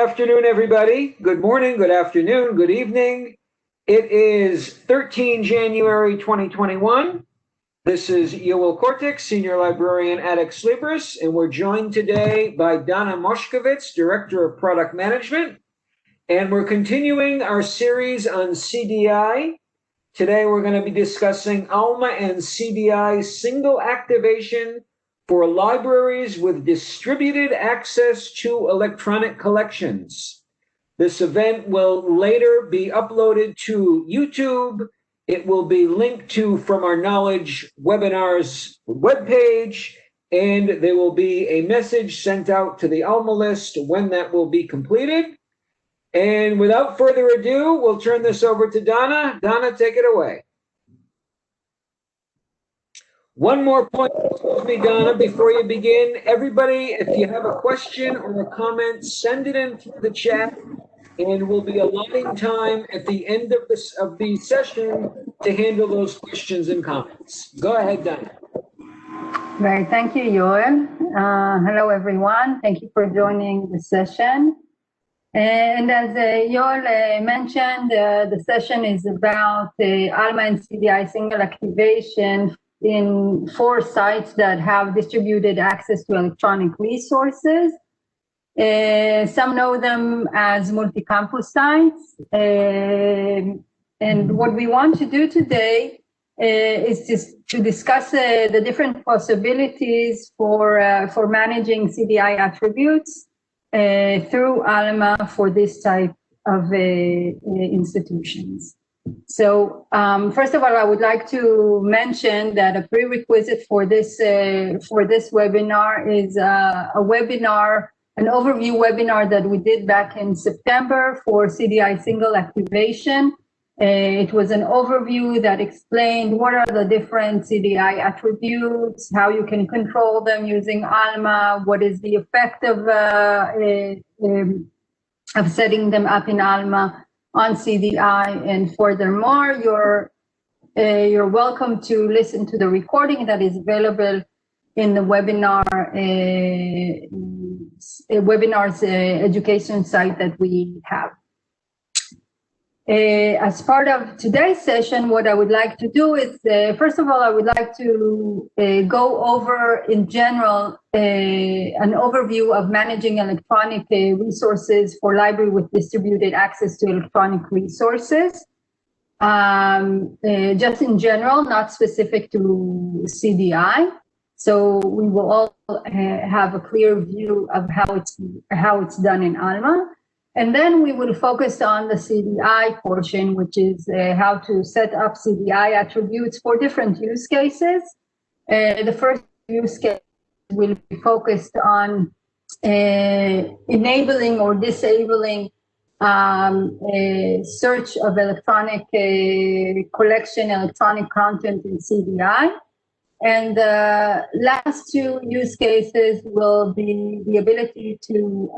afternoon, everybody. Good morning, good afternoon, good evening. It is 13 January 2021. This is Yoel Kortic, Senior Librarian at Ex Libris, and we're joined today by Dana Moshkovits, Director of Product Management. And we're continuing our series on CDI. Today we're going to be discussing Alma and CDI Single Activation for libraries with distributed access to electronic collections. This event will later be uploaded to YouTube. It will be linked to from our Knowledge Webinars webpage, and there will be a message sent out to the Alma list when that will be completed. And without further ado, we'll turn this over to Dana. Dana, take it away. One more point, excuse me, Donna, before you begin. Everybody, if you have a question or a comment, send it in through the chat, and we'll be allotting time at the end of the session to handle those questions and comments. Go ahead, Donna. Right, thank you, Yoel. Hello, everyone. Thank you for joining the session. And as Yoel mentioned, the session is about Alma and CDI Single Activation in 4 sites that have distributed access to electronic resources. Some know them as multi-campus sites. And what we want to do today is just to discuss the different possibilities for managing CDI attributes through Alma for this type of institutions. So first of all, I would like to mention that a prerequisite for this webinar is an overview webinar that we did back in September for CDI Single Activation. It was an overview that explained what are the different CDI attributes, how you can control them using Alma, what is the effect of setting them up in Alma on CDI, and furthermore, you're welcome to listen to the recording that is available in the webinars education site that we have. As part of today's session, what I would like to do is, first of all, I would like to go over in general an overview of managing electronic resources for library with distributed access to electronic resources. Just in general, not specific to CDI. So we will all have a clear view of how it's done in Alma. And then we will focus on the CDI portion, which is how to set up CDI attributes for different use cases. The first use case will be focused on enabling or disabling search of electronic collection, electronic content in CDI. And the last 2 use cases will be the ability to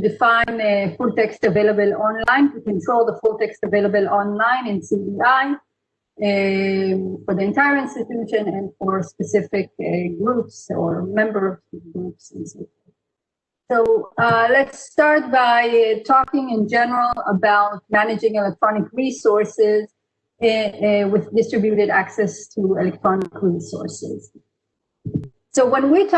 define full text available online, to control the full text available online in CDI for the entire institution and for specific groups or member groups and so forth. So let's start by talking in general about managing electronic resources with distributed access to electronic resources. So when we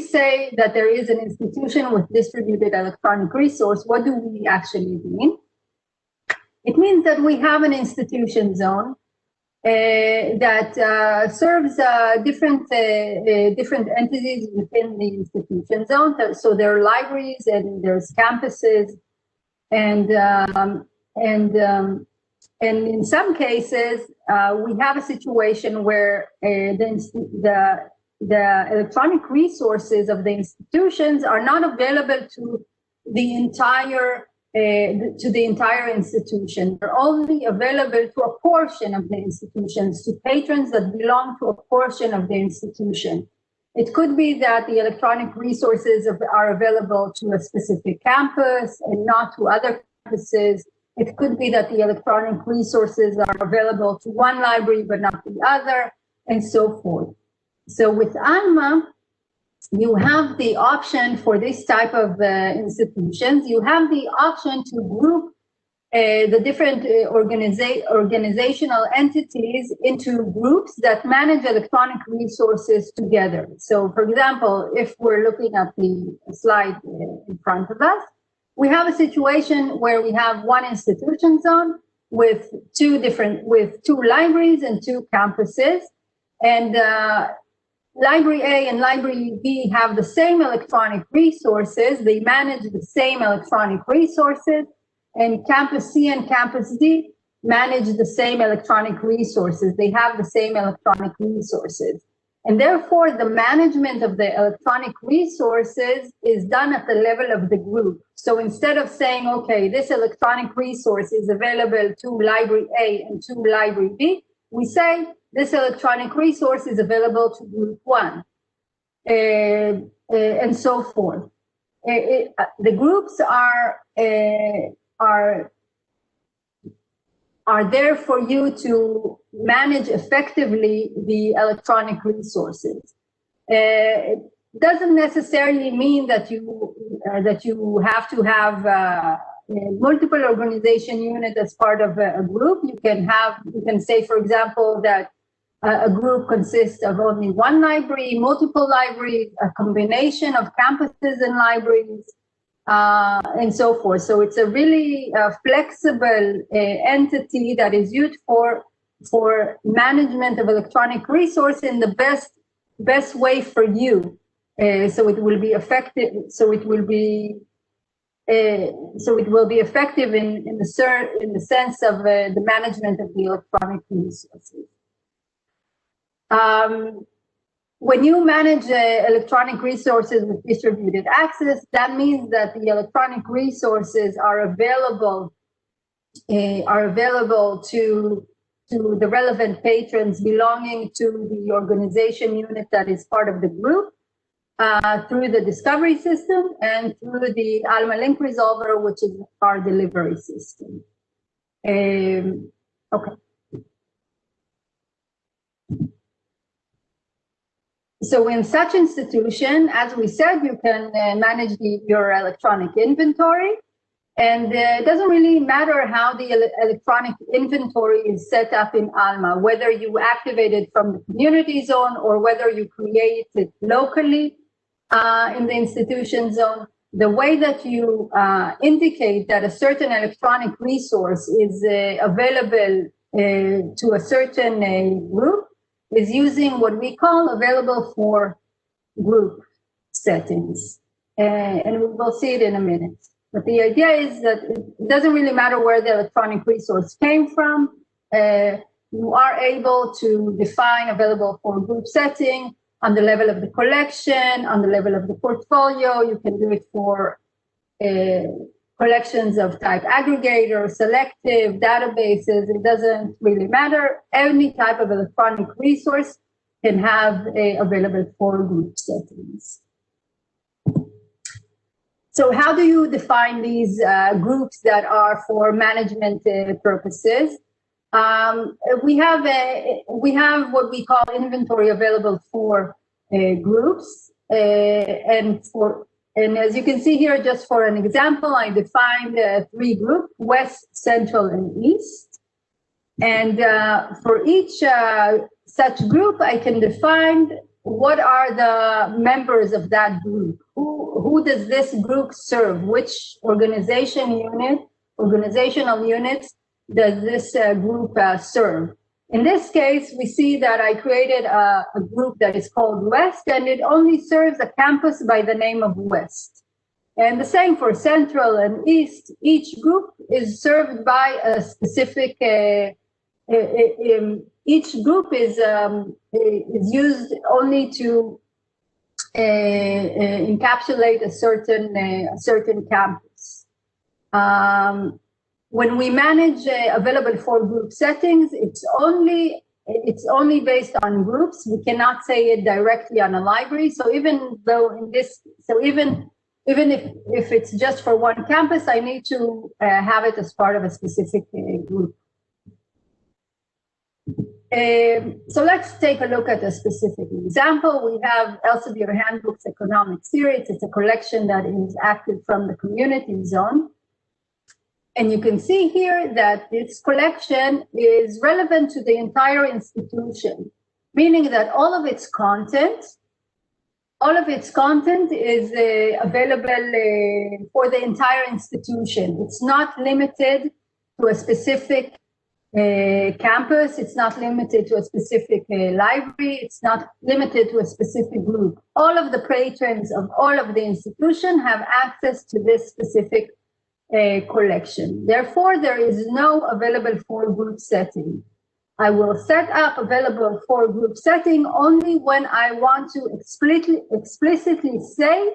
say that there is an institution with distributed electronic resource, what do we actually mean? It means that we have an institution zone that serves different entities within the institution zone. So there are libraries and there's campuses, and in some cases we have a situation where the electronic resources of the institutions are not available to the entire institution. They're only available to a portion of the institutions, to patrons that belong to a portion of the institution. It could be that the electronic resources are available to a specific campus and not to other campuses. It could be that the electronic resources are available to one library but not the other, and so forth. So with Alma, you have the option for this type of institutions, you have the option to group the different organizational entities into groups that manage electronic resources together. So, for example, if we're looking at the slide in front of us, we have a situation where we have one institution zone with two libraries and two campuses, and Library A and Library B have the same electronic resources. They manage the same electronic resources, and Campus C and Campus D manage the same electronic resources. They have the same electronic resources. And therefore, the management of the electronic resources is done at the level of the group. So instead of saying, okay, this electronic resource is available to Library A and to Library B, we say this electronic resource is available to Group 1, and so forth. The groups are there for you to manage effectively the electronic resources. It doesn't necessarily mean that you have to have multiple organization units as part of a group. You can say, for example, that a group consists of only one library, multiple libraries, a combination of campuses and libraries, and so forth. So it's a really flexible entity that is used for management of electronic resource in the best way for you. So it will be effective. So it will be effective in the sense of the management of the electronic resources. When you manage electronic resources with distributed access, that means that the electronic resources are available to the relevant patrons belonging to the organization unit that is part of the group, through the discovery system and through the Alma link resolver, which is our delivery system. Okay. So in such institution, as we said, you can manage your electronic inventory, and it doesn't really matter how the electronic inventory is set up in Alma, whether you activate it from the community zone or whether you create it locally in the institution zone. The way that you indicate that a certain electronic resource is available to a certain group is using what we call available for group settings. And we will see it in a minute. But the idea is that it doesn't really matter where the electronic resource came from. You are able to define available for group setting on the level of the collection, on the level of the portfolio. You can do it for collections of type aggregator, selective, databases. It doesn't really matter. Any type of electronic resource can have available for group settings. So how do you define these groups that are for management purposes? We have what we call inventory available for groups, and as you can see here, just for an example, I defined 3 groups: West, Central, and East. And for each such group, I can define what are the members of that group. Who does this group serve? Which organizational units does this group serve? In this case, we see that I created a group that is called West, and it only serves a campus by the name of West. And the same for Central and East. Each group is served by a specific, each group is used only to encapsulate a certain campus. When we manage available for group settings, it's only based on groups. We cannot say it directly on a library. So even if it's just for one campus, I need to have it as part of a specific group. So let's take a look at a specific example. We have Elsevier Handbook's Economic Series. It's a collection that is active from the community zone. And you can see here that this collection is relevant to the entire institution, meaning that all of its content is available for the entire institution. It's not limited to a specific campus. It's not limited to a specific library. It's not limited to a specific group. All of the patrons of all of the institution have access to this specific collection. Therefore, there is no available for group setting. I will set up available for group setting only when I want to explicitly say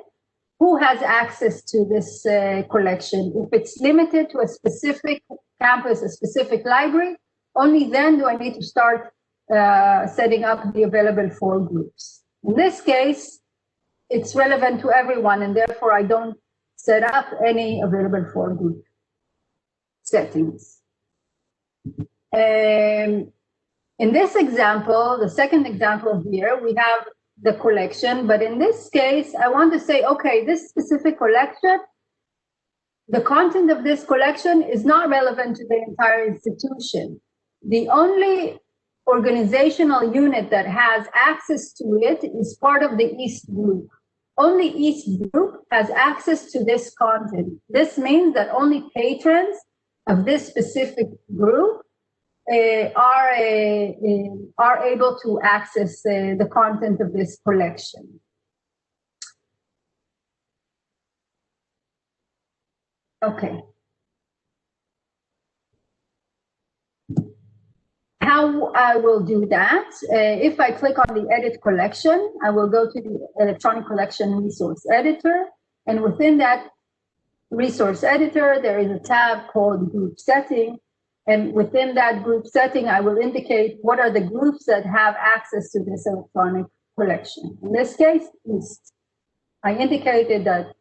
who has access to this collection. If it's limited to a specific campus, a specific library, only then do I need to start setting up the available for groups. In this case, it's relevant to everyone, and therefore I don't set up any available for group settings. In this example, the second example here, we have the collection, but in this case, I want to say, okay, this specific collection, the content of this collection is not relevant to the entire institution. The only organizational unit that has access to it is part of the East Group. Only East Group has access to this content. This means that only patrons of this specific group are able to access the content of this collection. Okay. How I will do that, if I click on the edit collection, I will go to the electronic collection resource editor, and within that resource editor, there is a tab called group setting, and within that group setting, I will indicate what are the groups that have access to this electronic collection. In this case, East. I indicated that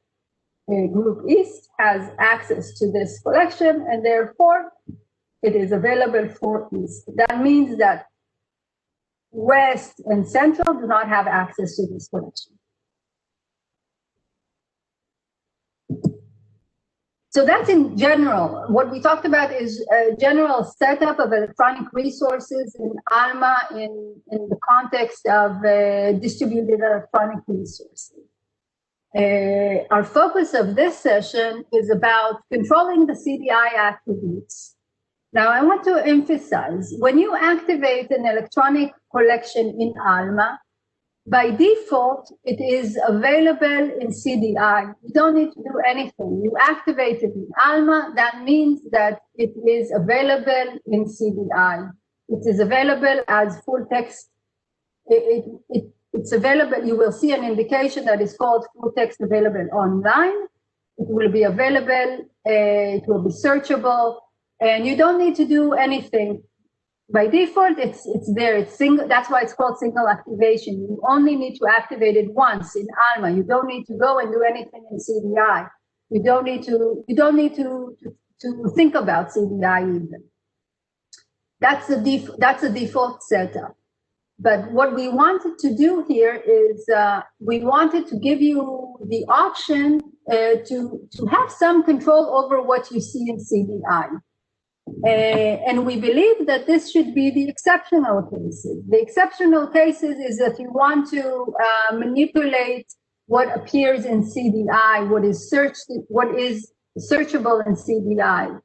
group East has access to this collection, and therefore it is available for East. That means that West and Central do not have access to this collection. So that's in general. What we talked about is a general setup of electronic resources in Alma in the context of distributed electronic resources. Our focus of this session is about controlling the CDI attributes. Now, I want to emphasize, when you activate an electronic collection in Alma, by default, it is available in CDI. You don't need to do anything. You activate it in Alma, that means that it is available in CDI. It is available as full text. It's available, you will see an indication that is called full text available online. It will be available, it will be searchable, and you don't need to do anything. By default, it's there. It's single. That's why it's called single activation. You only need to activate it once in Alma. You don't need to go and do anything in CDI. You don't need to think about CDI even. That's the default setup. But what we wanted to do here is we wanted to give you the option to have some control over what you see in CDI. And we believe that this should be the exceptional cases. The exceptional cases is that you want to manipulate what appears in CDI, what is searchable in CDI.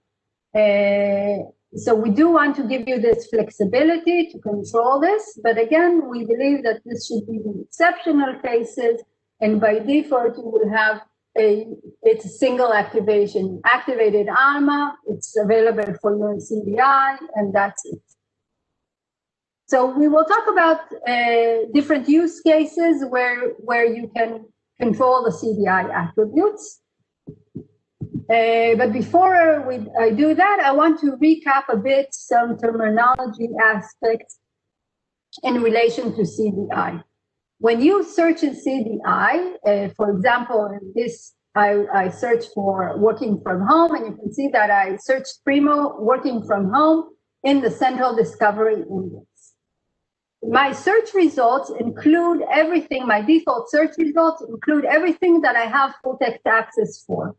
So we do want to give you this flexibility to control this, but again, we believe that this should be the exceptional cases, and by default, you will have it's a single activation. Activated Alma, it's available for you in CDI, and that's it. So we will talk about different use cases where you can control the CDI attributes. But before I do that, I want to recap a bit some terminology aspects in relation to CDI. When you search in CDI, for example, in this, I searched for working from home, and you can see that I searched Primo working from home in the Central Discovery Index. my search results include everything, my default search results include everything that I have full text access for.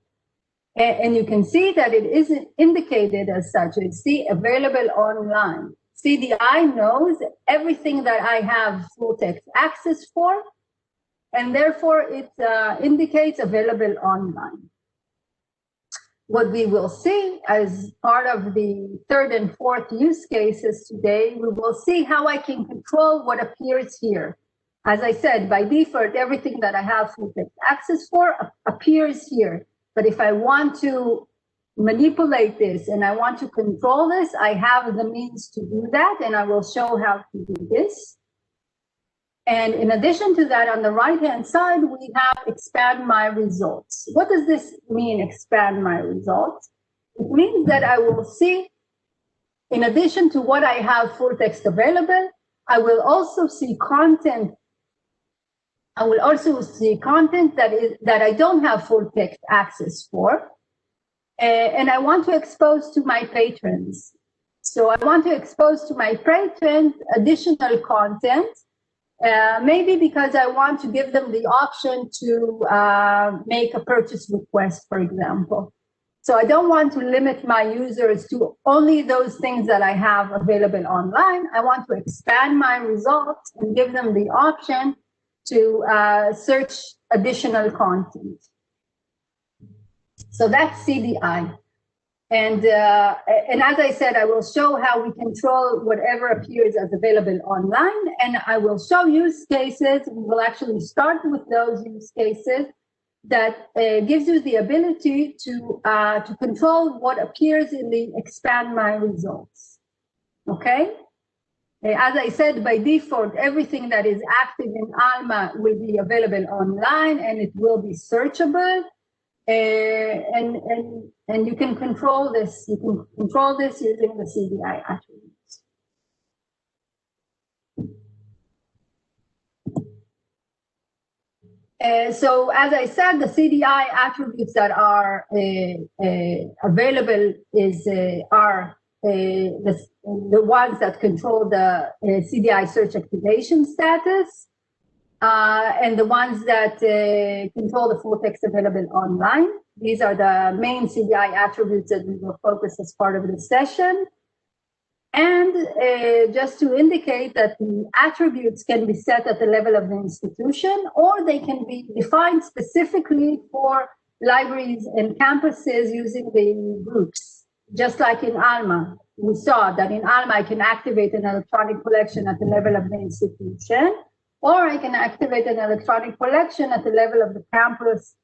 And you can see that it isn't indicated as such. It's the available online. CDI knows everything that I have full text access for, and therefore it indicates available online. What we will see as part of the third and fourth use cases today, we will see how I can control what appears here. As I said, by default, everything that I have full text access for appears here. But if I want to manipulate this and I want to control this, I have the means to do that, and I will show how to do this. And in addition to that, on the right-hand side, we have expand my results. What does this mean, expand my results? It means that I will see, in addition to what I have full text available, I will also see content. I will also see content that I don't have full text access for. And I want to expose to my patrons. So I want to expose to my patrons additional content. Maybe because I want to give them the option to make a purchase request, for example. So I don't want to limit my users to only those things that I have available online. I want to expand my results and give them the option to search additional content. So that's CDI. And as I said, I will show how we control whatever appears as available online, and I will show use cases. We will actually start with those use cases that gives you the ability to control what appears in the expand my results. Okay? As I said, by default, everything that is active in Alma will be available online, and it will be searchable. And you can control this. You can control this using the CDI attributes. So as I said, the CDI attributes that are available are the ones that control the CDI search activation status. And the ones that control the full text available online. These are the main CDI attributes that we will focus as part of this session. And just to indicate that the attributes can be set at the level of the institution, or they can be defined specifically for libraries and campuses using the groups. Just like in Alma, we saw that in Alma I can activate an electronic collection at the level of the institution, or I can activate an electronic collection at the level of the campus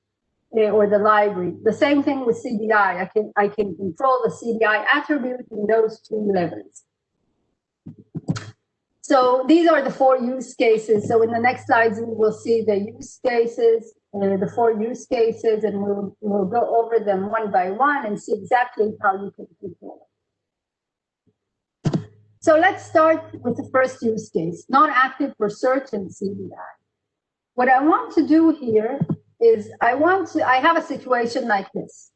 or the library. The same thing with CDI. I can control the CDI attribute in those two levels. So these are the four use cases. So in the next slides, we will see the use cases, the four use cases, and we'll go over them one by one and see exactly how you can control it. So let's start with the first use case, not active for search and CDI. What I want to do here is I have a situation like this.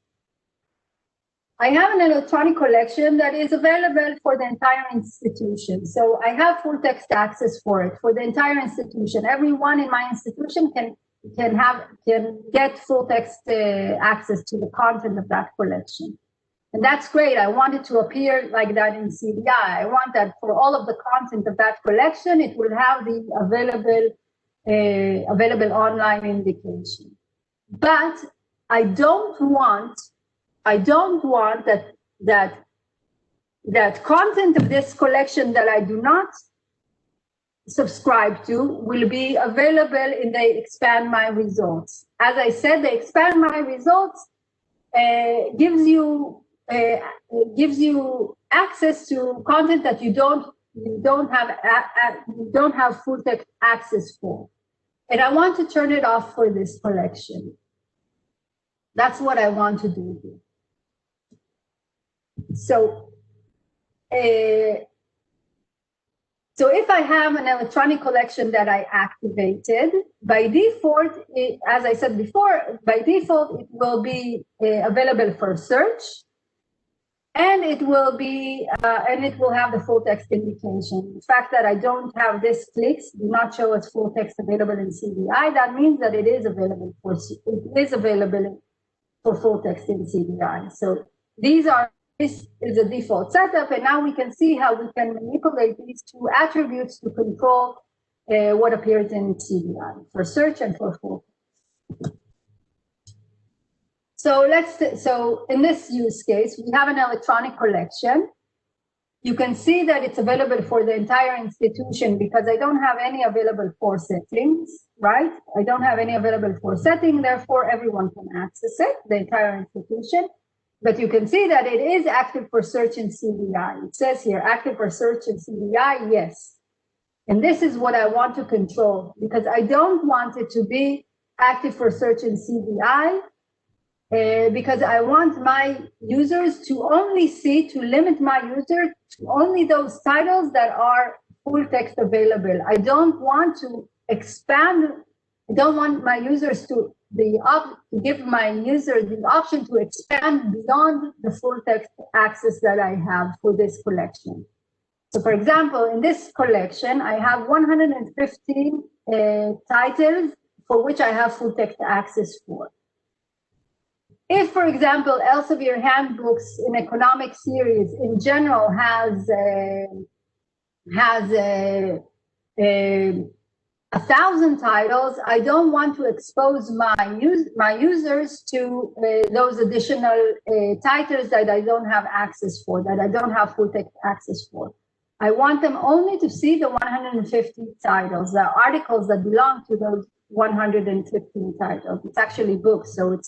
I have an electronic collection that is available for the entire institution. So I have full text access for it, for the entire institution. Everyone in my institution can get full text access to the content of that collection. And that's great. I want it to appear like that in CDI. I want that for all of the content of that collection, it will have the available online indication. But I don't want that content of this collection that I do not subscribe to will be available in the expand my results. As I said, the expand my results gives you access to content that you don't have full text access for, and I want to turn it off for this collection. That's what I want to do here. So if I have an electronic collection that I activated, by default, as I said before, by default, it will be available for search. And it will be, and it will have the full text indication. The fact that I don't have this clicks do not show as full text available in CDI. That means that it is available for full text in CDI. So this is a default setup, and now we can see how we can manipulate these two attributes to control what appears in CDI for search and for full text. So in this use case, we have an electronic collection. You can see that it's available for the entire institution because I don't have any available for settings, right? I don't have any available for setting, therefore everyone can access it, the entire institution. But you can see that it is active for search in CDI. It says here, active for search in CDI, yes. And this is what I want to control because I don't want it to be active for search in CDI because I want my users to limit my users to only those titles that are full text available. I don't want to expand, I don't want my users to give my user the option to expand beyond the full text access that I have for this collection. So for example, in this collection, I have 115 titles for which I have full text access for. If, for example, Elsevier handbooks in economic series in general has 1,000 titles, I don't want to expose my users to those additional titles that I don't have access for, that I don't have full text access for. I want them only to see the 150 titles, the articles that belong to those 115 titles. It's actually books, so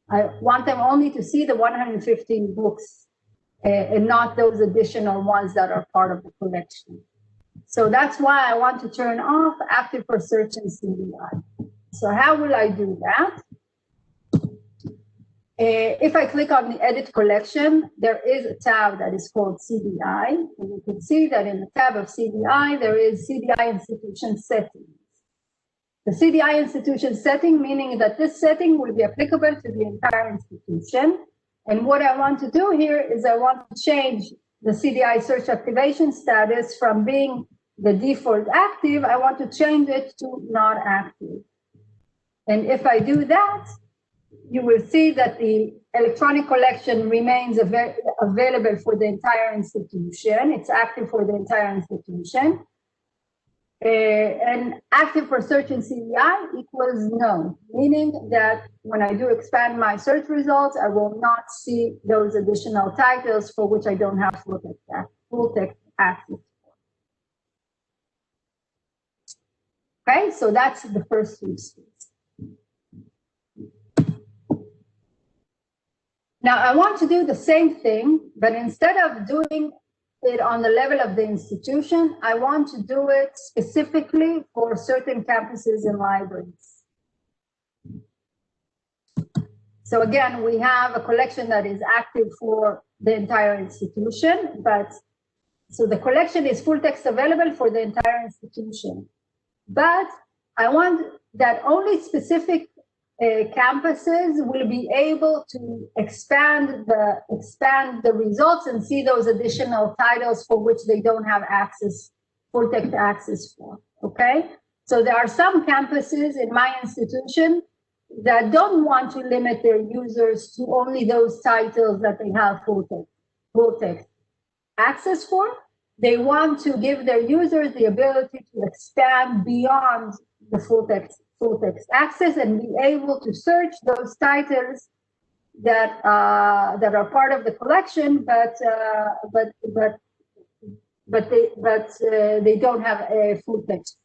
I want them only to see the 115 books and not those additional ones that are part of the collection. So that's why I want to turn off active for search in CDI. So how will I do that? If I click on the edit collection, there is a tab that is called CDI. And you can see that in the tab of CDI, there is CDI institution settings. The CDI institution setting, meaning that this setting will be applicable to the entire institution. And what I want to do here is I want to change the CDI search activation status from being the default active, I want to change it to not active. And if I do that, you will see that the electronic collection remains available for the entire institution. It's active for the entire institution. And active for search in CDI equals no, meaning that when I do expand my search results, I will not see those additional titles for which I don't have full text access. Okay, so that's the first use case. Now I want to do the same thing, but instead of doing it on the level of the institution, I want to do it specifically for certain campuses and libraries. So again, we have a collection that is active for the entire institution, but so the collection is full text available for the entire institution. But I want that only specific campuses will be able to expand the results and see those additional titles for which they don't have access, full text access for, okay? So there are some campuses in my institution that don't want to limit their users to only those titles that they have full text access for. They want to give their users the ability to expand beyond the full text access and be able to search those titles that are part of the collection, but they don't have a full text.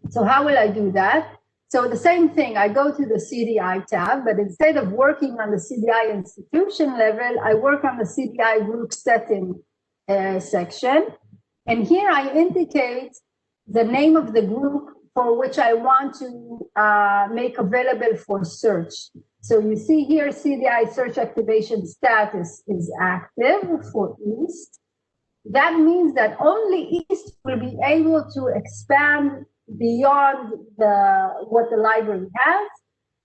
So how will I do that? So the same thing, I go to the CDI tab, but instead of working on the CDI institution level, I work on the CDI group setting section. And here I indicate the name of the group for which I want to make available for search. So you see here, CDI search activation status is active for East. That means that only East will be able to expand beyond what the library has,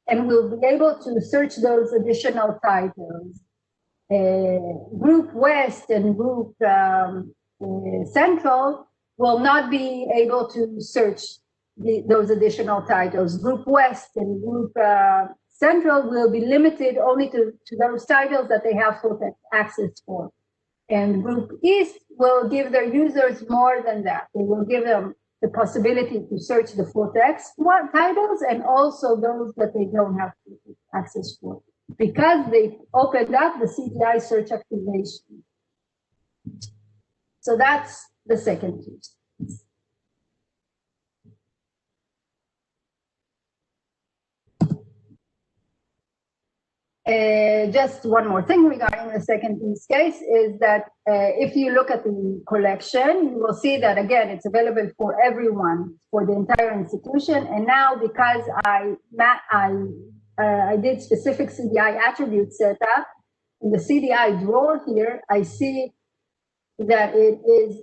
and will be able to search those additional titles. Group West and Group Central will not be able to search those additional titles. Group West and Group Central will be limited only to those titles that they have full text access for. And Group East will give their users more than that. They will give them the possibility to search the full text titles and also those that they don't have access for, because they opened up the CDI search activation. So that's the second use. Just one more thing regarding the second use case is that if you look at the collection, you will see that, again, it's available for everyone, for the entire institution. And now, because I did specific CDI attribute setup, in the CDI drawer here, I see that it is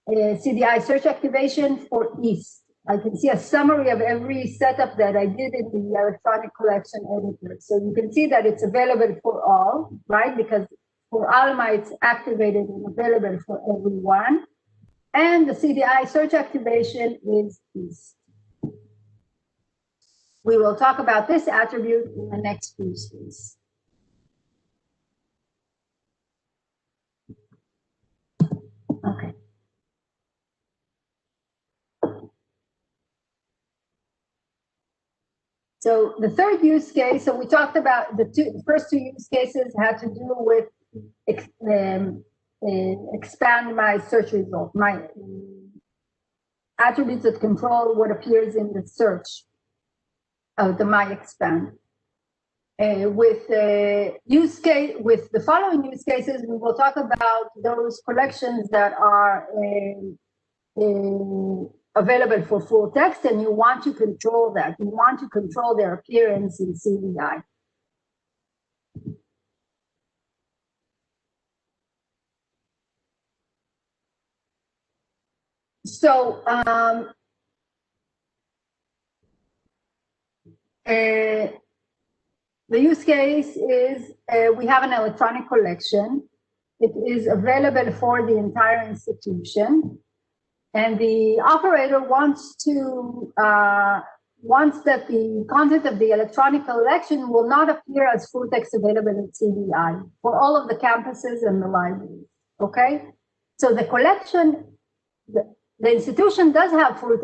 a CDI search activation for East. I can see a summary of every setup that I did in the electronic collection editor. So you can see that it's available for all, right? Because for Alma, it's activated and available for everyone. And the CDI search activation is East. We will talk about this attribute in the next few slides. Okay. So the third use case, so we talked about the first two use cases had to do with expand my search result, my attributes that control what appears in the search of the my expand. With the following use cases, we will talk about those collections that are available for full text, and you want to control that. You want to control their appearance in CDI. So the use case is we have an electronic collection. It is available for the entire institution. And the operator wants that the content of the electronic collection will not appear as full text available in CDI for all of the campuses and the libraries. Okay, so the collection, the institution does have full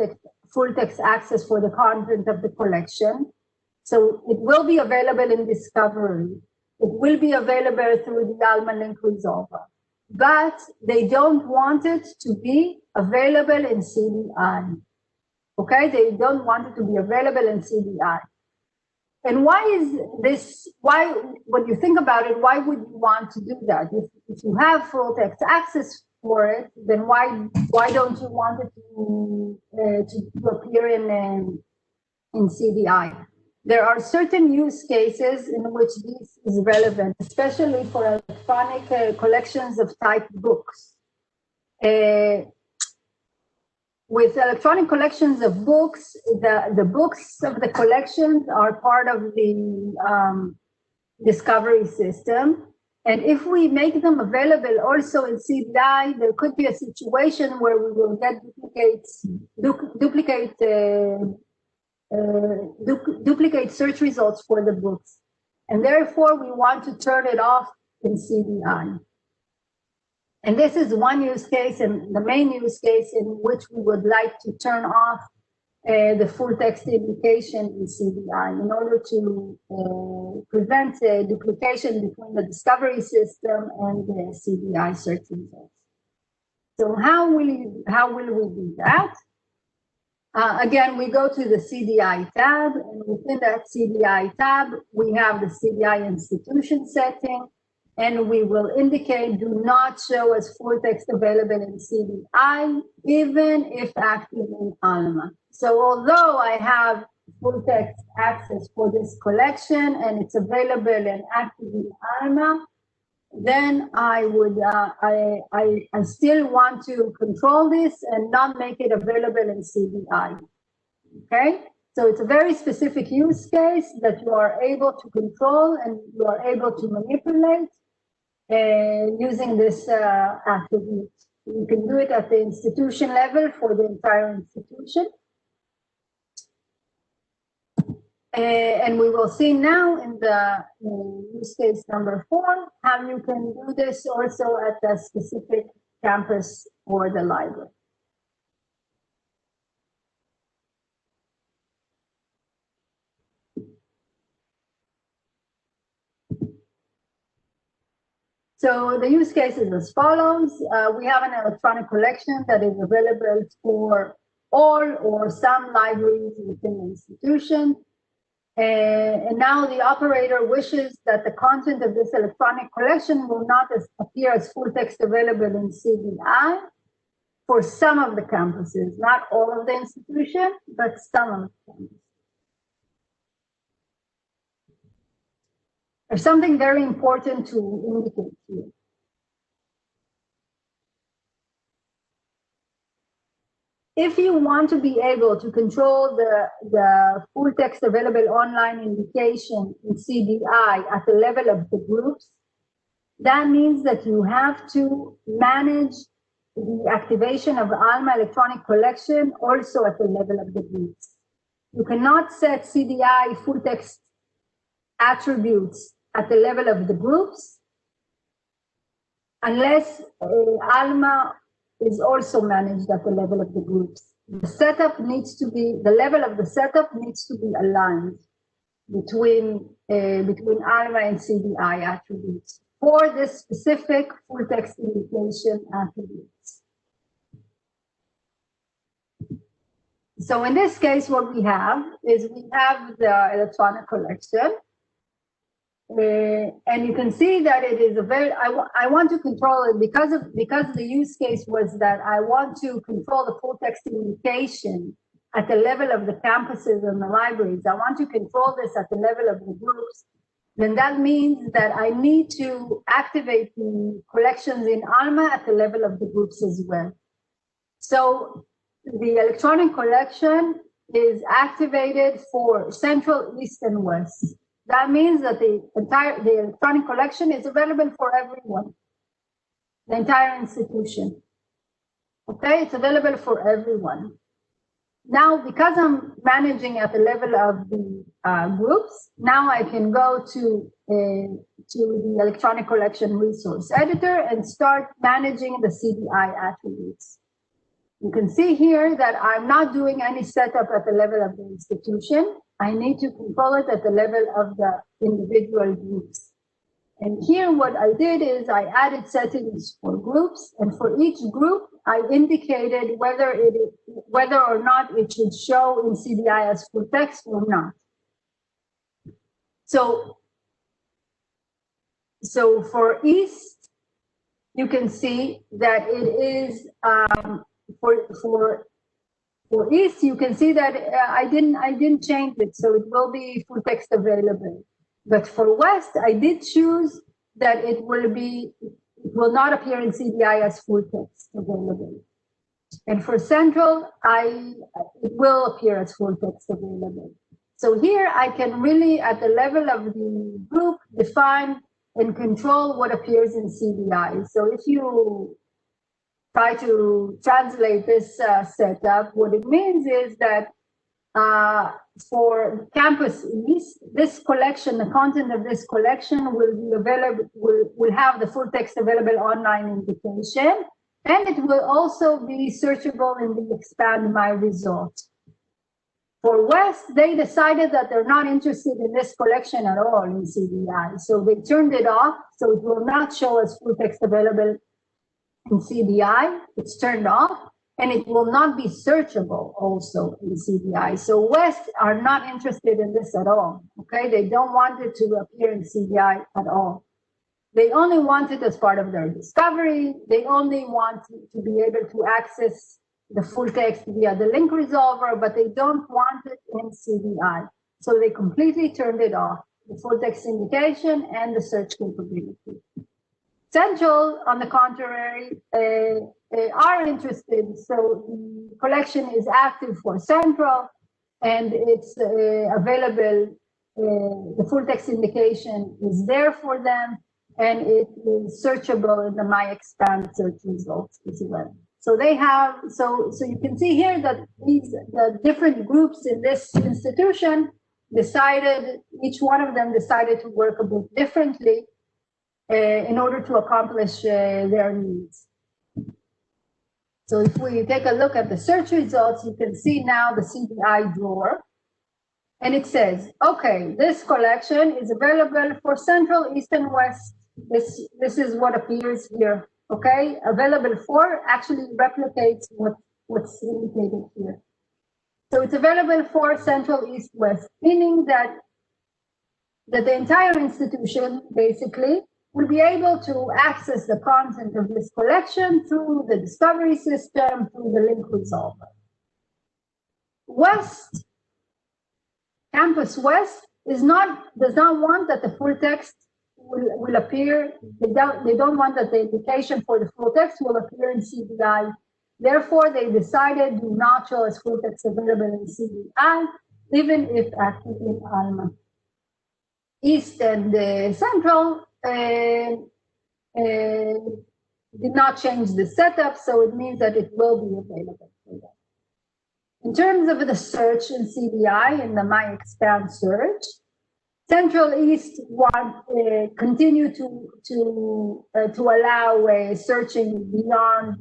text access for the content of the collection, so it will be available in discovery. It will be available through the Alma link resolver, but they don't want it to be available in CDI. Okay, they don't want it to be available in CDI. And why is this? Why, when you think about it, why would you want to do that? If you have full text access for it, then why don't you want it to appear in CDI? There are certain use cases in which this is relevant, especially for electronic collections of type books. With electronic collections of books, the books of the collections are part of the discovery system. And if we make them available also in CDI, there could be a situation where we will get duplicate search results for the books. And therefore, we want to turn it off in CDI. And this is one use case, and the main use case in which we would like to turn off the full text indication in CDI in order to prevent duplication between the discovery system and the CDI search results. So how will we do that? Again, we go to the CDI tab, and within that CDI tab, we have the CDI institution setting, and we will indicate do not show as full text available in CDI, even if active in Alma. So although I have full text access for this collection and it's available and active in Alma, then I would I still want to control this and not make it available in CDI. Okay, so it's a very specific use case that you are able to control and you are able to manipulate. using this attribute. You can do it at the institution level for the entire institution. And we will see now in the use case number 4 how you can do this also at a specific campus or the library. So the use case is as follows. We have an electronic collection that is available for all or some libraries within the institution. And now the operator wishes that the content of this electronic collection will not appear as full text available in CDI for some of the campuses, not all of the institution, but some of the campuses. There's something very important to indicate here. If you want to be able to control the full text available online indication in CDI at the level of the groups, that means that you have to manage the activation of Alma electronic collection also at the level of the groups. You cannot set CDI full text attributes at the level of the groups unless Alma is also managed at the level of the groups. The setup needs to be, the level of the setup needs to be aligned between Alma and CDI attributes for this specific full text indication attributes. So in this case, what we have is we have the electronic collection. And you can see that it is a very, I want to control it because the use case was that I want to control the full text indication at the level of the campuses and the libraries. I want to control this at the level of the groups. Then that means that I need to activate the collections in Alma at the level of the groups as well. So the electronic collection is activated for Central, East, and West. That means that the electronic collection is available for everyone, the entire institution. Okay, it's available for everyone. Now, because I'm managing at the level of the groups, now I can go to the electronic collection resource editor and start managing the CDI attributes. You can see here that I'm not doing any setup at the level of the institution. I need to control it at the level of the individual groups. And here what I did is I added settings for groups, and for each group, I indicated whether or not it should show in CDI as full text or not. So for East, you can see that it is for East, you can see that I didn't change it, so it will be full text available. But for West, I did choose that it will not appear in CDI as full text available. And for Central, it will appear as full text available. So here I can really, at the level of the group, define and control what appears in CDI. So if you try to translate this setup, what it means is that for Campus East, this collection, the content of this collection will be available, will have the full text available online indication, and it will also be searchable in the expand my results. For West, they decided that they're not interested in this collection at all in CDI, so they turned it off, so it will not show as full text available in CDI. It's turned off, and it will not be searchable also in CDI. So West are not interested in this at all, okay? They don't want it to appear in CDI at all. They only want it as part of their discovery. They only want to be able to access the full text via the link resolver, but they don't want it in CDI. So they completely turned it off, the full text indication and the search capability. Central, on the contrary, are interested. So the collection is active for Central, and it's available. The full text indication is there for them, and it is searchable in the MyExpand search results as well. So they have, so you can see here that the different groups in this institution decided, each one of them decided to work a bit differently in order to accomplish their needs. So if we take a look at the search results, you can see now the CDI drawer. And it says, okay, this collection is available for Central, East, and West. This is what appears here, okay? Available for actually replicates what's indicated here. So it's available for Central, East, West, meaning that the entire institution basically will be able to access the content of this collection through the discovery system, through the link resolver. West, Campus West does not want that the full text will appear. They don't want that the indication for the full text will appear in CDI. Therefore, they decided do not show as full text available in CDI, even if active in Alma. East and Central did not change the setup, so it means that it will be available for them. In terms of the search in CDI, in the MyExpand search, Central East continue to allow searching beyond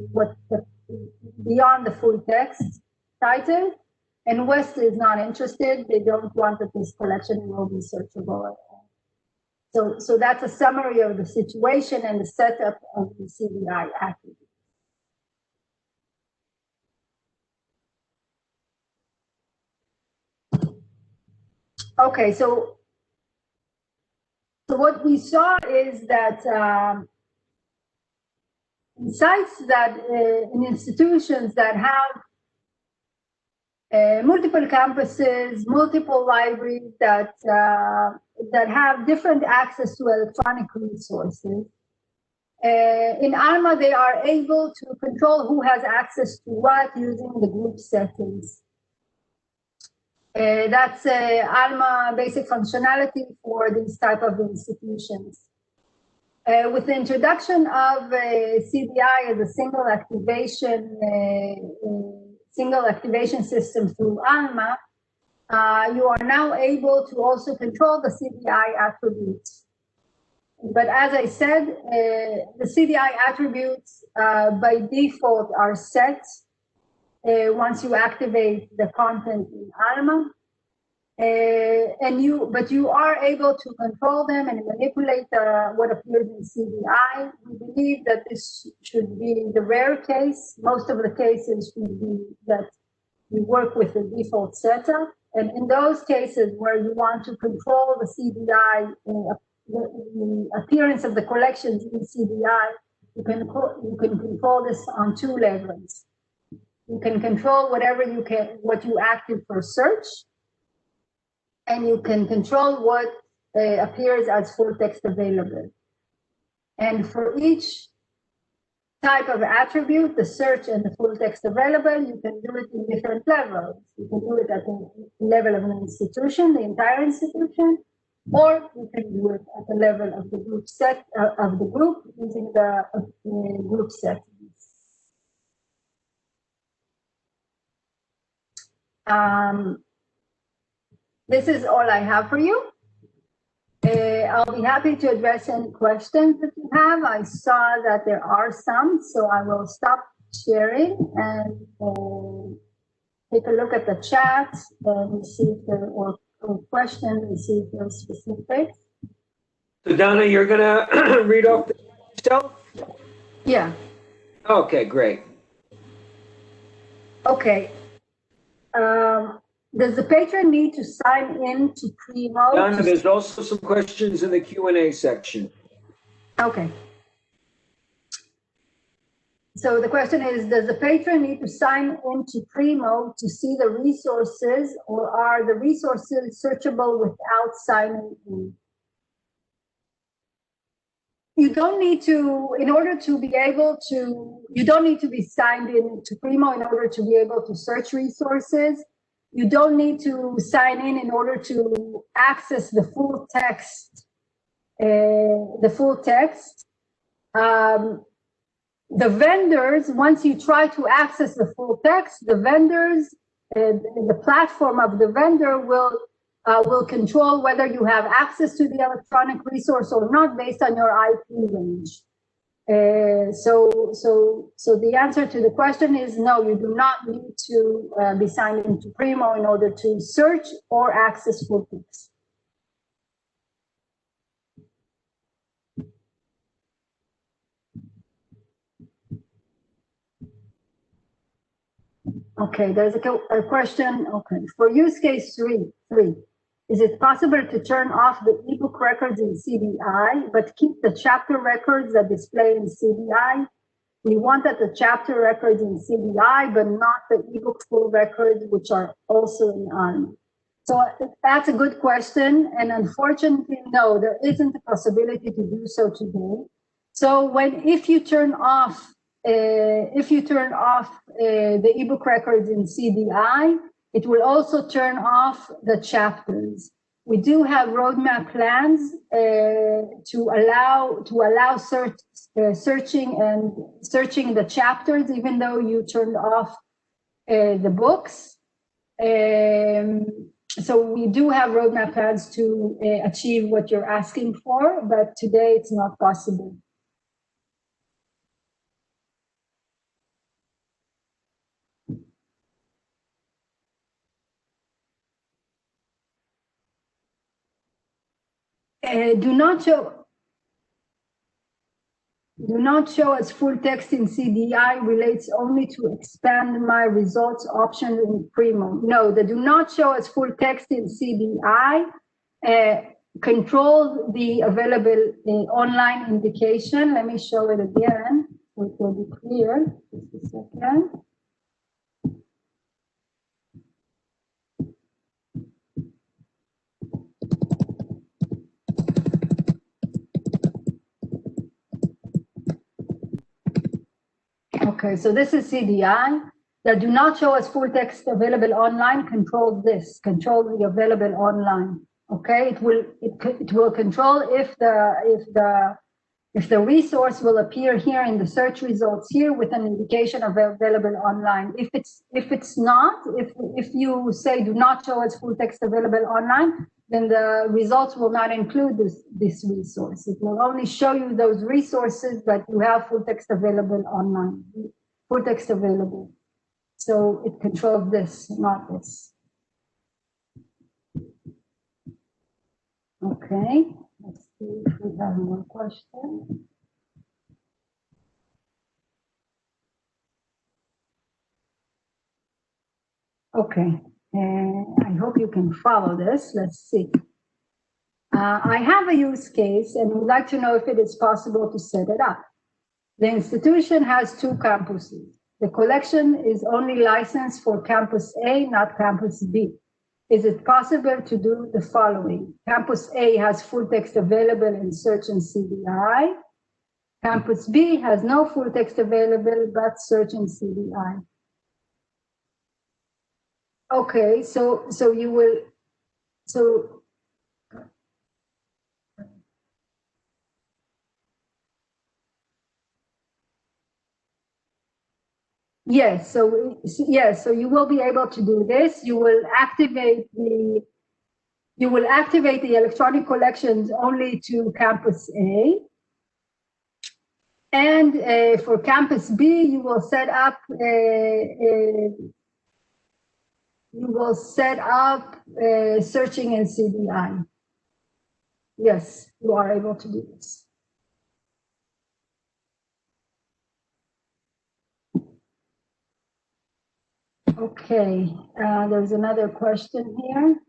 the full text title, and West is not interested. They don't want that this collection will be searchable at all. So that's a summary of the situation and the setup of the CDI attribute. Okay, so what we saw is that in sites that, in institutions that have multiple campuses, multiple libraries that have different access to electronic resources, in Alma, they are able to control who has access to what using the group settings. That's Alma basic functionality for these type of institutions. With the introduction of CDI as a single activation system through Alma, you are now able to also control the CDI attributes. But as I said, the CDI attributes by default are set once you activate the content in Alma, but you are able to control them and manipulate what appears in CDI. We believe that this should be the rare case. Most of the cases should be that you work with the default setup, and in those cases where you want to control the CDI, the appearance of the collections in CDI, you can control this on two levels. You can control what you active for search, and you can control what appears as full text available. And for each type of attribute, the search and the full text available, you can do it in different levels. You can do it at the level of an institution, the entire institution, or you can do it at the level of the group using the group settings. This is all I have for you. I'll be happy to address any questions that you have. I saw that there are some, so I will stop sharing and take a look at the chat and see if there are questions and see if there are specific. So Dana, you're gonna read off the yourself? Yeah. Okay, great. Okay. Does the patron need to sign in to Primo? Dana, there's also some questions in the Q&A section. Okay. So the question is, does the patron need to sign into Primo to see the resources, or are the resources searchable without signing in? You don't need to, in order to be able to, you don't need to be signed in to Primo in order to be able to search resources. You don't need to sign in order to access the full text the full text. The vendors, once you try to access the full text, the vendors, the platform of the vendor will control whether you have access to the electronic resource or not based on your IP range. So the answer to the question is no, you do not need to be signed into Primo in order to search or access full text. Okay, there's a question. Okay, for use case three, is it possible to turn off the ebook records in CDI, but keep the chapter records that display in CDI? We wanted the chapter records in CDI, but not the ebook full records, which are also in Alma. So that's a good question. And unfortunately, no, there isn't a possibility to do so today. So if you turn off the ebook records in CDI, it will also turn off the chapters. We do have roadmap plans to allow searching the chapters, even though you turned off the books. So we do have roadmap plans to achieve what you're asking for, but today it's not possible. Do not show as full text in CDI relates only to expand my results option in Primo. No, the do not show as full text in CDI controls the available online indication. Let me show it again, so it will be clear. Just a second. Okay, so this is CDI. That do not show as full text available online controls this, controls the available online. Okay, it will control if the resource will appear here in the search results here with an indication of available online. If it's not, if you say do not show as full text available online, then the results will not include this resource. It will only show you those resources that you have full text available online, full text available. So it controls this, not this. Okay, let's see if we have more questions. Okay, I hope you can follow this. Let's see. I have a use case and would like to know if it is possible to set it up. The institution has 2 campuses. The collection is only licensed for campus A, not campus B. Is it possible to do the following? Campus A has full text available in search and CDI. Campus B has no full text available, but search and CDI. Okay, so you will, so yes, so you will be able to do this. You will activate the electronic collections only to campus A. And for campus B, you will set up searching in CDI. Yes, you are able to do this. Okay, there's another question here.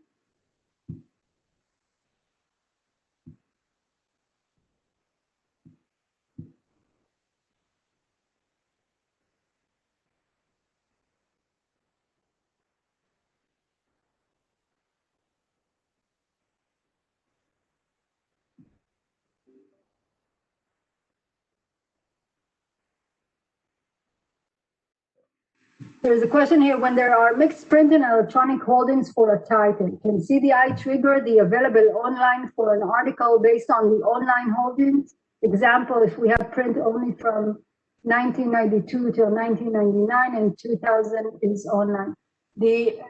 There's a question here: when there are mixed print and electronic holdings for a title, can CDI trigger the available online for an article based on the online holdings? Example, if we have print only from 1992 till 1999 and 2000 is online. The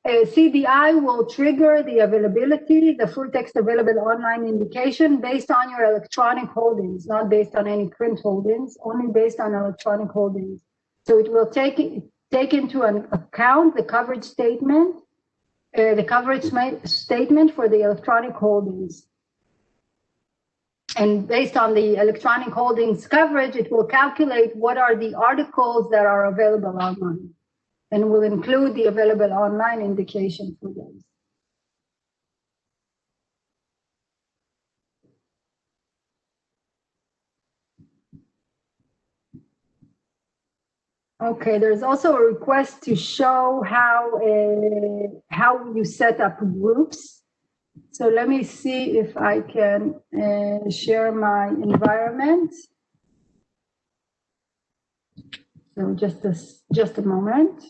CDI will trigger the availability, the full text available online indication based on your electronic holdings, not based on any print holdings, only based on electronic holdings. So it will take into account the coverage statement, statement for the electronic holdings. And based on the electronic holdings coverage, it will calculate what are the articles that are available online, and will include the available online indication for those. Okay, there's also a request to show how you set up groups. So let me see if I can share my environment. So just a moment.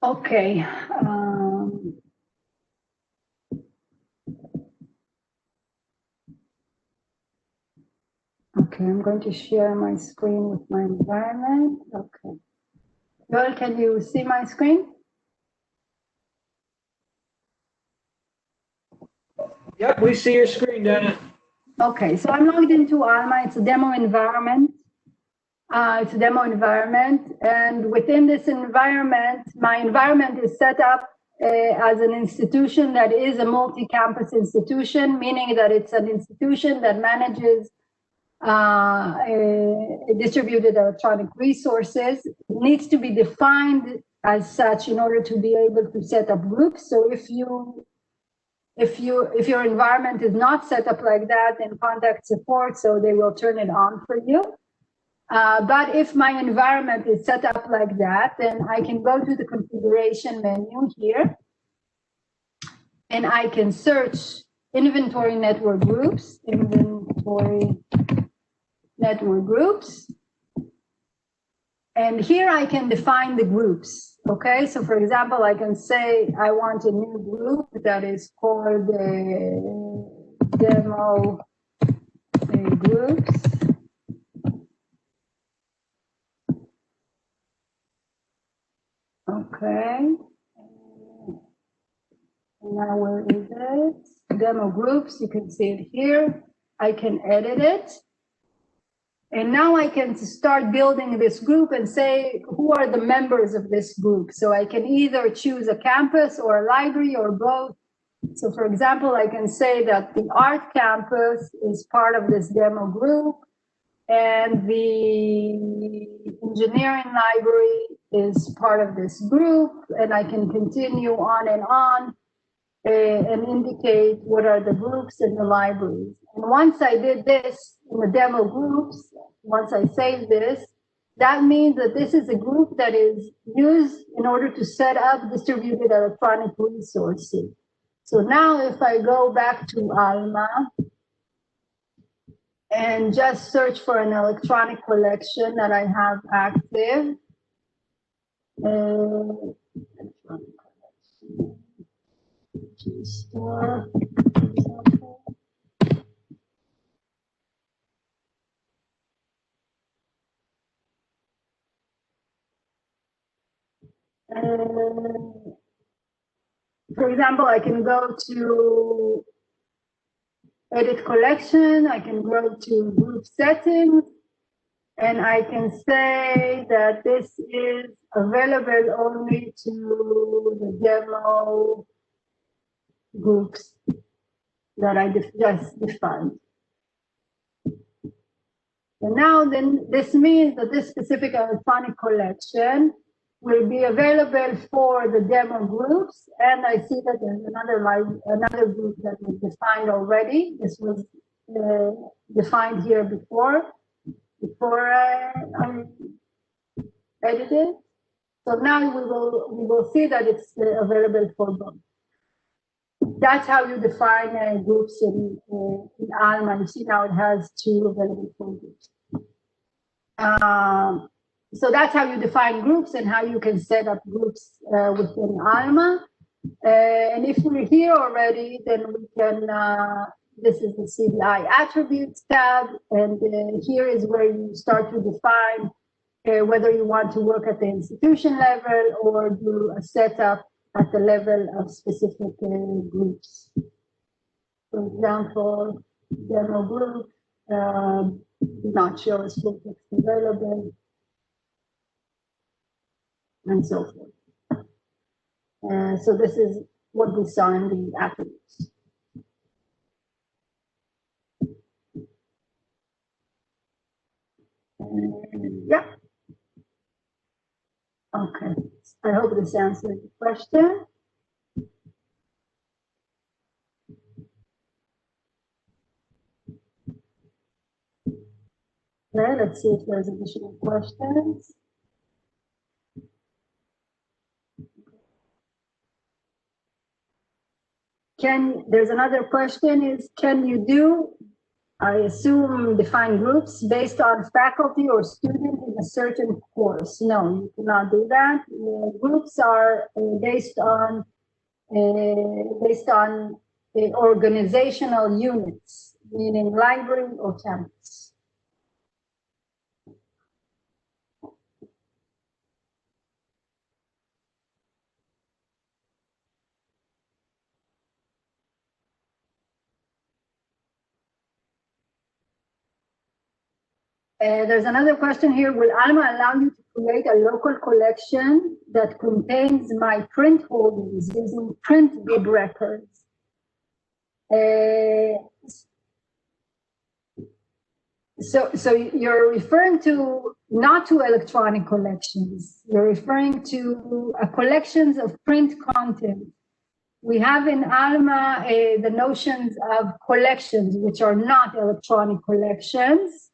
Okay. Okay, I'm going to share my screen with my environment. Okay. Joel, can you see my screen? Yep, we see your screen, Dana. Okay, so I'm logged into Alma. It's a demo environment. And within this environment, my environment is set up as an institution that is a multi-campus institution, meaning that it's an institution that manages distributed electronic resources. It needs to be defined as such in order to be able to set up groups. So if your environment is not set up like that, then contact support so they will turn it on for you. But if my environment is set up like that, then I can go to the configuration menu here, and I can search inventory network groups, and here I can define the groups. Okay, so for example, I can say I want a new group that is called demo groups. Okay. Now where is it? Demo groups, you can see it here. I can edit it. And now I can start building this group and say, who are the members of this group? So I can either choose a campus or a library or both. So for example, I can say that the art campus is part of this demo group, and the engineering library is part of this group, and I can continue on and indicate what are the groups in the libraries. And once I did this in the demo groups, once I save this, that means that this is a group that is used in order to set up distributed electronic resources. So now if I go back to Alma and just search for an electronic collection that I have active, electronic collection. Store, for example. For example, I can go to edit collection, I can go to group settings, and I can say that this is available only to the demo groups that I just defined. And now then this means that this specific electronic collection will be available for the demo groups. And I see that there's another group that was defined already. This was defined here before I edited. So now we will see that it's available for both. That's how you define groups in Alma. You see now it has two available for groups. So that's how you define groups and how you can set up groups within Alma. And if we're here already, then we can, this is the CDI attributes tab. And here is where you start to define whether you want to work at the institution level or do a setup at the level of specific groups. For example, demo group, do not show as full text available, and so forth. So this is what we saw in the attributes. Yeah. Okay. I hope this answers the question. Okay, let's see if there's additional questions. There's another question is, can you do, I assume, define groups based on faculty or student in a certain course? No, you cannot do that. Groups are based on organizational units, meaning library or campus. There's another question here. Will Alma allow you to create a local collection that contains my print holdings using print bib records? So you're referring to not to electronic collections. You're referring to collections of print content. We have in Alma the notions of collections, which are not electronic collections.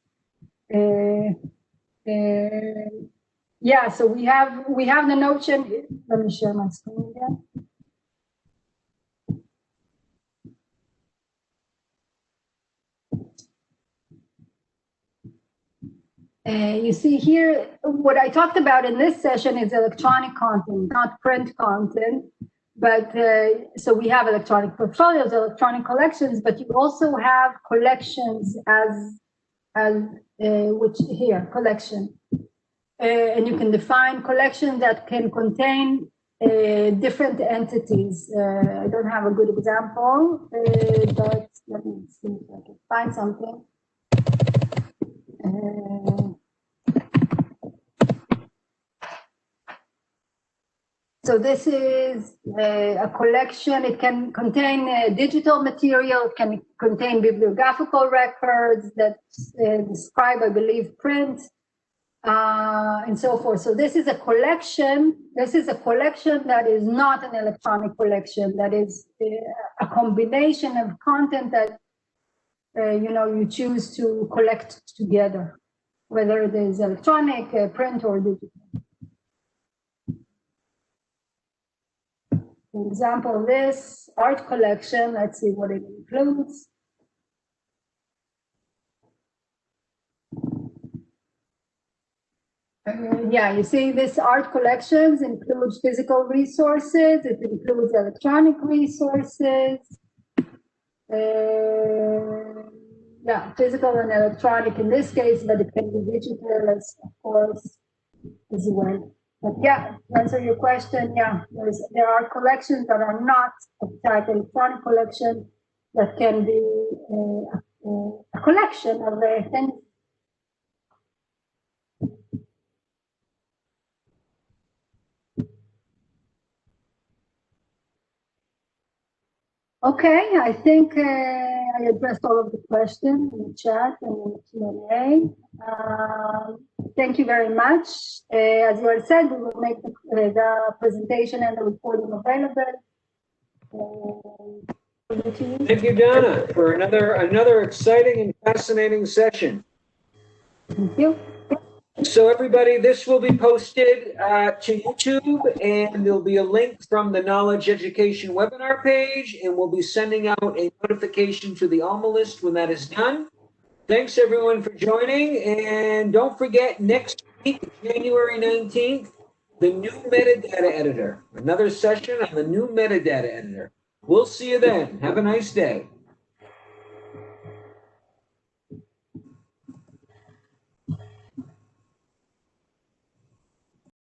Yeah, so we have the notion. Let me share my screen again. You see here, what I talked about in this session is electronic content, not print content. But so we have electronic portfolios, electronic collections, but you also have collections as which here, collection. And you can define collections that can contain different entities. I don't have a good example, but let me see if I can find something. So this is a collection. It can contain digital material, it can contain bibliographical records that describe, I believe, print, and so forth. So this is a collection. This is a collection that is not an electronic collection. That is a combination of content that you choose to collect together, whether it is electronic, print, or digital. For example, this art collection, let's see what it includes. Yeah, you see this art collections includes physical resources, it includes electronic resources. Yeah, physical and electronic in this case, but it can be digital, of course, as well. But yeah, to answer your question, yeah, there are collections that are not a type electronic collection that can be a collection of things. Okay, I think I addressed all of the questions in the chat and in the Q&A. Thank you very much. As you had said, we will make the presentation and the recording available. Thank you, Dana, for another exciting and fascinating session. Thank you. So everybody, this will be posted to YouTube, and there'll be a link from the Knowledge Education webinar page, and we'll be sending out a notification to the Alma list when that is done. Thanks everyone for joining, and don't forget next week, January 19th, the new metadata editor. Another session on the new metadata editor. We'll see you then. Have a nice day.